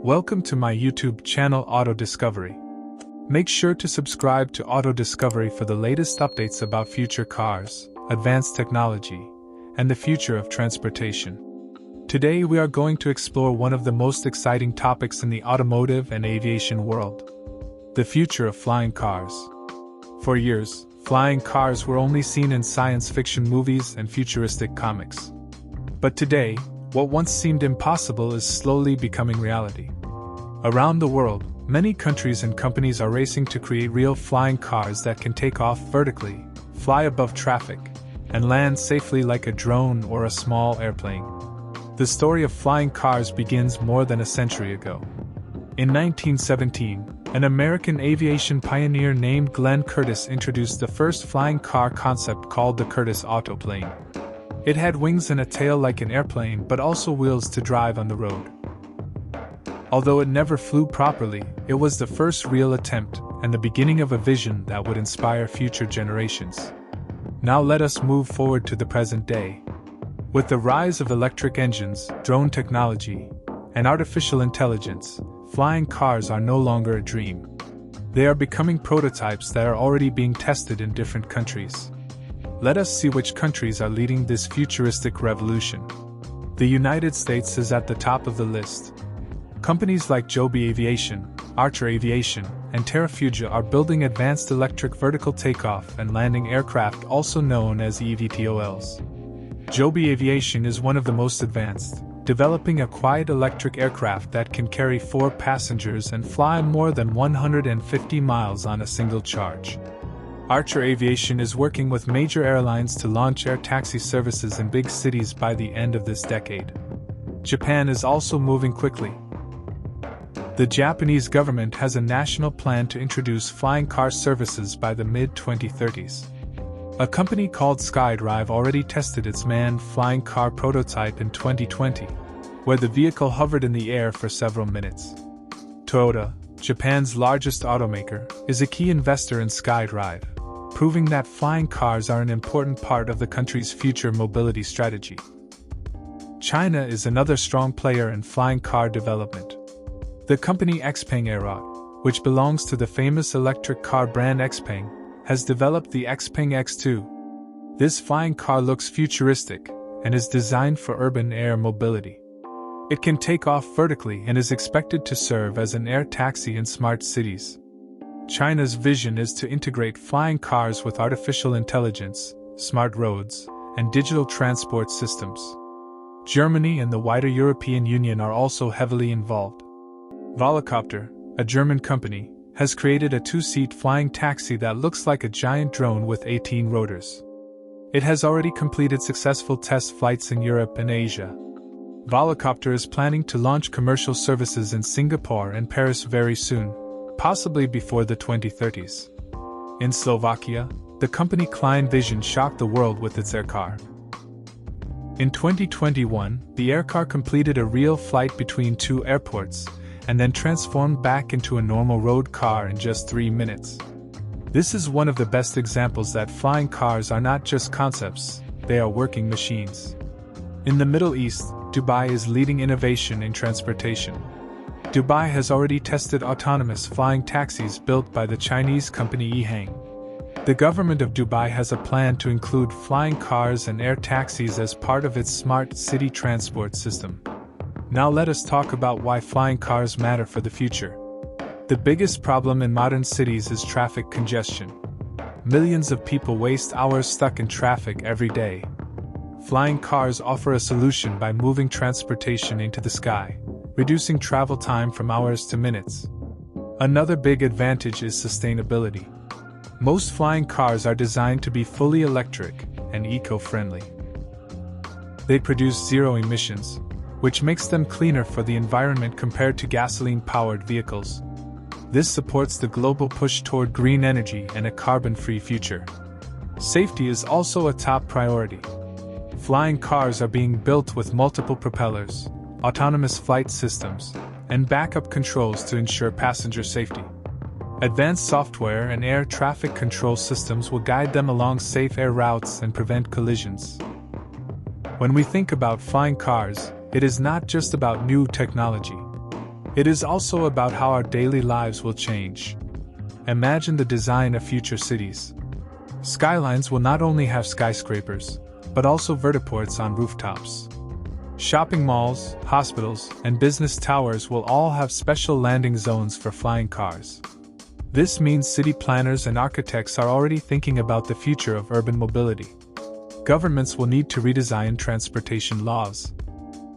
Welcome to my YouTube channel Auto Discovery. Make sure to subscribe to Auto Discovery for the latest updates about future cars, advanced technology, and the future of transportation. Today we are going to explore one of the most exciting topics in the automotive and aviation world: the future of flying cars. For years, flying cars were only seen in science fiction movies and futuristic comics. But today, what once seemed impossible is slowly becoming reality. Around the world, many countries and companies are racing to create real flying cars that can take off vertically, fly above traffic, and land safely like a drone or a small airplane. The story of flying cars begins more than a century ago. In 1917, an American aviation pioneer named Glenn Curtiss introduced the first flying car concept called the Curtiss Autoplane. It had wings and a tail like an airplane, but also wheels to drive on the road. Although it never flew properly, it was the first real attempt and the beginning of a vision that would inspire future generations. Now let us move forward to the present day. With the rise of electric engines, drone technology, and artificial intelligence, flying cars are no longer a dream. They are becoming prototypes that are already being tested in different countries. Let us see which countries are leading this futuristic revolution. The United States is at the top of the list. Companies like Joby Aviation, Archer Aviation, and Terrafugia are building advanced electric vertical takeoff and landing aircraft, also known as eVTOLs. Joby Aviation is one of the most advanced, developing a quiet electric aircraft that can carry 4 passengers and fly more than 150 miles on a single charge. Archer Aviation is working with major airlines to launch air taxi services in big cities by the end of this decade. Japan is also moving quickly. The Japanese government has a national plan to introduce flying car services by the mid-2030s. A company called SkyDrive already tested its manned flying car prototype in 2020, where the vehicle hovered in the air for several minutes. Toyota, Japan's largest automaker, is a key investor in SkyDrive, proving that flying cars are an important part of the country's future mobility strategy. China is another strong player in flying car development. The company XPeng Aerot, which belongs to the famous electric car brand XPeng, has developed the XPeng X2. This flying car looks futuristic and is designed for urban air mobility. It can take off vertically and is expected to serve as an air taxi in smart cities. China's vision is to integrate flying cars with artificial intelligence, smart roads, and digital transport systems. Germany and the wider European Union are also heavily involved. Volocopter, a German company, has created a 2-seat flying taxi that looks like a giant drone with 18 rotors. It has already completed successful test flights in Europe and Asia. Volocopter is planning to launch commercial services in Singapore and Paris very soon, possibly before the 2030s. In Slovakia, the company Klein Vision shocked the world with its aircar. In 2021, the aircar completed a real flight between 2 airports, and then transformed back into a normal road car in just 3 minutes. This is one of the best examples that flying cars are not just concepts, they are working machines. In the Middle East, Dubai is leading innovation in transportation. Dubai has already tested autonomous flying taxis built by the Chinese company eHang. The government of Dubai has a plan to include flying cars and air taxis as part of its smart city transport system. Now let us talk about why flying cars matter for the future. The biggest problem in modern cities is traffic congestion. Millions of people waste hours stuck in traffic every day. Flying cars offer a solution by moving transportation into the sky, reducing travel time from hours to minutes. Another big advantage is sustainability. Most flying cars are designed to be fully electric and eco-friendly. They produce zero emissions, which makes them cleaner for the environment compared to gasoline-powered vehicles. This supports the global push toward green energy and a carbon-free future. Safety is also a top priority. Flying cars are being built with multiple propellers, autonomous flight systems, and backup controls to ensure passenger safety. Advanced software and air traffic control systems will guide them along safe air routes and prevent collisions. When we think about flying cars, it is not just about new technology. It is also about how our daily lives will change. Imagine the design of future cities. Skylines will not only have skyscrapers, but also vertiports on rooftops. Shopping malls, hospitals, and business towers will all have special landing zones for flying cars. This means city planners and architects are already thinking about the future of urban mobility. Governments will need to redesign transportation laws.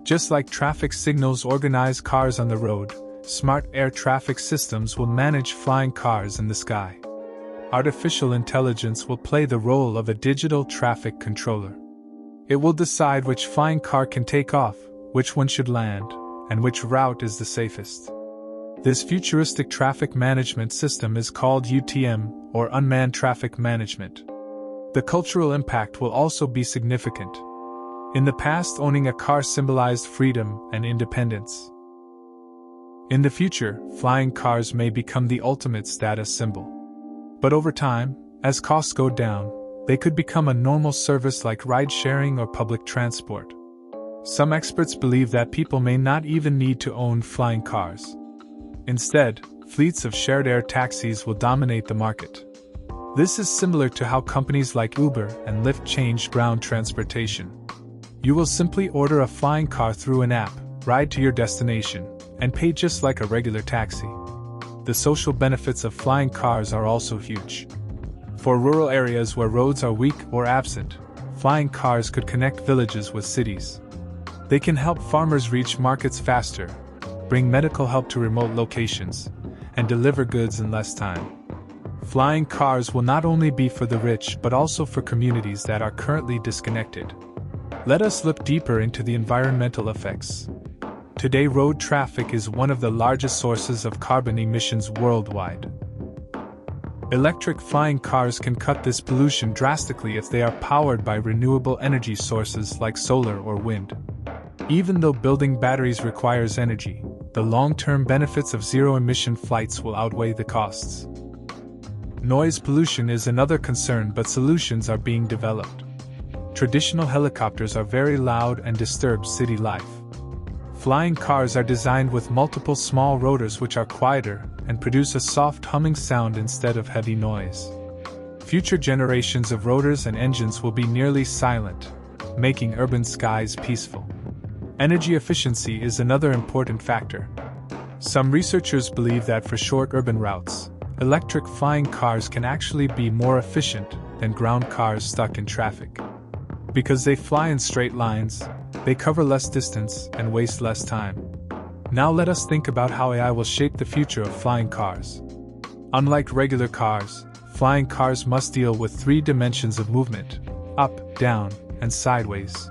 Just like traffic signals organize cars on the road, smart air traffic systems will manage flying cars in the sky. Artificial intelligence will play the role of a digital traffic controller. It will decide which flying car can take off, which one should land, and which route is the safest. This futuristic traffic management system is called UTM, or Unmanned Traffic Management. The cultural impact will also be significant. In the past, owning a car symbolized freedom and independence. In the future, flying cars may become the ultimate status symbol. But over time, as costs go down, they could become a normal service like ride-sharing or public transport. Some experts believe that people may not even need to own flying cars. Instead, fleets of shared air taxis will dominate the market. This is similar to how companies like Uber and Lyft changed ground transportation. You will simply order a flying car through an app, ride to your destination, and pay just like a regular taxi. The social benefits of flying cars are also huge. For rural areas where roads are weak or absent, flying cars could connect villages with cities. They can help farmers reach markets faster, bring medical help to remote locations, and deliver goods in less time. Flying cars will not only be for the rich but also for communities that are currently disconnected. Let us look deeper into the environmental effects. Today, road traffic is one of the largest sources of carbon emissions worldwide. Electric flying cars can cut this pollution drastically if they are powered by renewable energy sources like solar or wind. Even though building batteries requires energy, the long-term benefits of zero-emission flights will outweigh the costs. Noise pollution is another concern, but solutions are being developed. Traditional helicopters are very loud and disturb city life. Flying cars are designed with multiple small rotors which are quieter and produce a soft humming sound instead of heavy noise. Future generations of rotors and engines will be nearly silent, making urban skies peaceful. Energy efficiency is another important factor. Some researchers believe that for short urban routes, electric flying cars can actually be more efficient than ground cars stuck in traffic. Because they fly in straight lines, they cover less distance and waste less time. Now let us think about how AI will shape the future of flying cars. Unlike regular cars, flying cars must deal with 3 dimensions of movement: up, down, and sideways.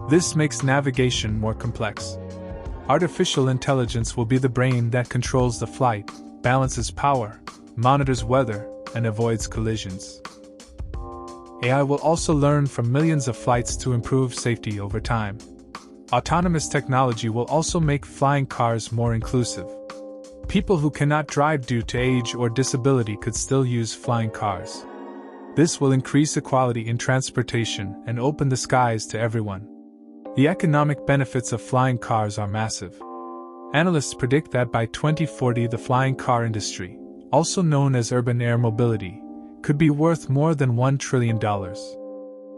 This makes navigation more complex. Artificial intelligence will be the brain that controls the flight, balances power, monitors weather, and avoids collisions. AI will also learn from millions of flights to improve safety over time. Autonomous technology will also make flying cars more inclusive. People who cannot drive due to age or disability could still use flying cars. This will increase equality in transportation and open the skies to everyone. The economic benefits of flying cars are massive. Analysts predict that by 2040 the flying car industry, also known as urban air mobility, could be worth more than $1 trillion.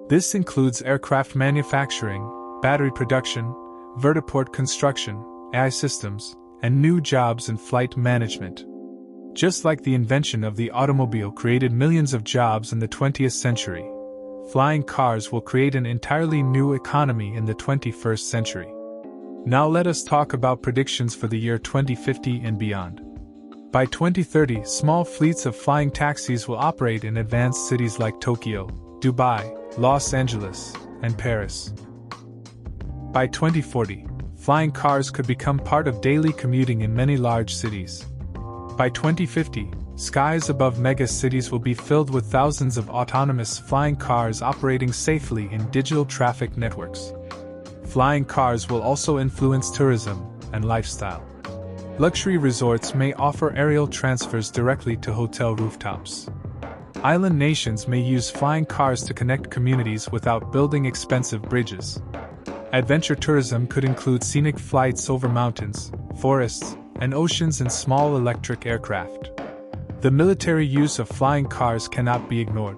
This includes aircraft manufacturing, battery production, vertiport construction, AI systems, and new jobs in flight management. Just like the invention of the automobile created millions of jobs in the 20th century, flying cars will create an entirely new economy in the 21st century. Now let us talk about predictions for the year 2050 and beyond. By 2030, small fleets of flying taxis will operate in advanced cities like Tokyo, Dubai, Los Angeles, and Paris. By 2040, flying cars could become part of daily commuting in many large cities. By 2050, skies above mega cities will be filled with thousands of autonomous flying cars operating safely in digital traffic networks. Flying cars will also influence tourism and lifestyle. Luxury resorts may offer aerial transfers directly to hotel rooftops. Island nations may use flying cars to connect communities without building expensive bridges. Adventure tourism could include scenic flights over mountains, forests, and oceans in small electric aircraft. The military use of flying cars cannot be ignored.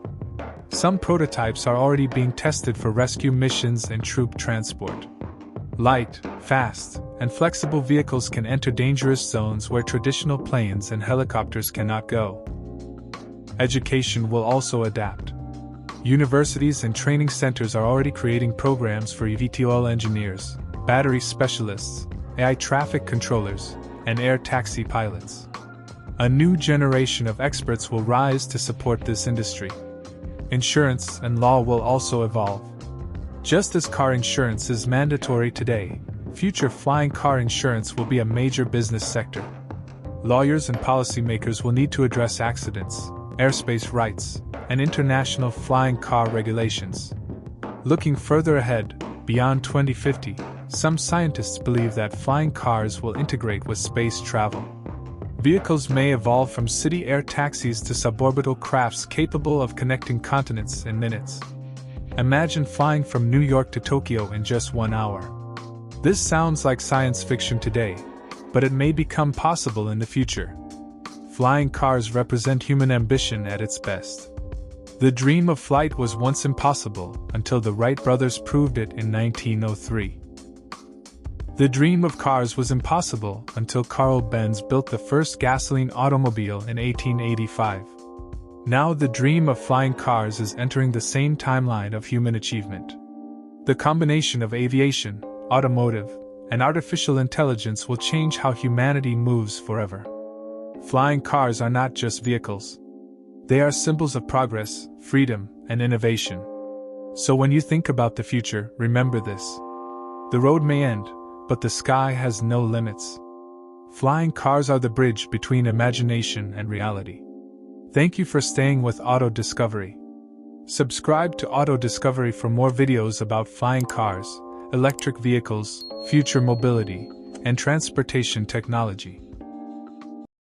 Some prototypes are already being tested for rescue missions and troop transport. Light, fast, and flexible vehicles can enter dangerous zones where traditional planes and helicopters cannot go. Education will also adapt. Universities and training centers are already creating programs for eVTOL engineers, battery specialists, AI traffic controllers, and air taxi pilots. A new generation of experts will rise to support this industry. Insurance and law will also evolve. Just as car insurance is mandatory today, future flying car insurance will be a major business sector. Lawyers and policymakers will need to address accidents, airspace rights, and international flying car regulations. Looking further ahead, beyond 2050, some scientists believe that flying cars will integrate with space travel. Vehicles may evolve from city air taxis to suborbital crafts capable of connecting continents in minutes. Imagine flying from New York to Tokyo in just 1 hour. This sounds like science fiction today, but it may become possible in the future. Flying cars represent human ambition at its best. The dream of flight was once impossible until the Wright brothers proved it in 1903. The dream of cars was impossible until Carl Benz built the first gasoline automobile in 1885. Now the dream of flying cars is entering the same timeline of human achievement. The combination of aviation, automotive, and artificial intelligence will change how humanity moves forever. Flying cars are not just vehicles. They are symbols of progress, freedom, and innovation. So when you think about the future, remember this. The road may end, but the sky has no limits. Flying cars are the bridge between imagination and reality. Thank you for staying with Auto Discovery. Subscribe to Auto Discovery for more videos about flying cars, electric vehicles, future mobility, and transportation technology.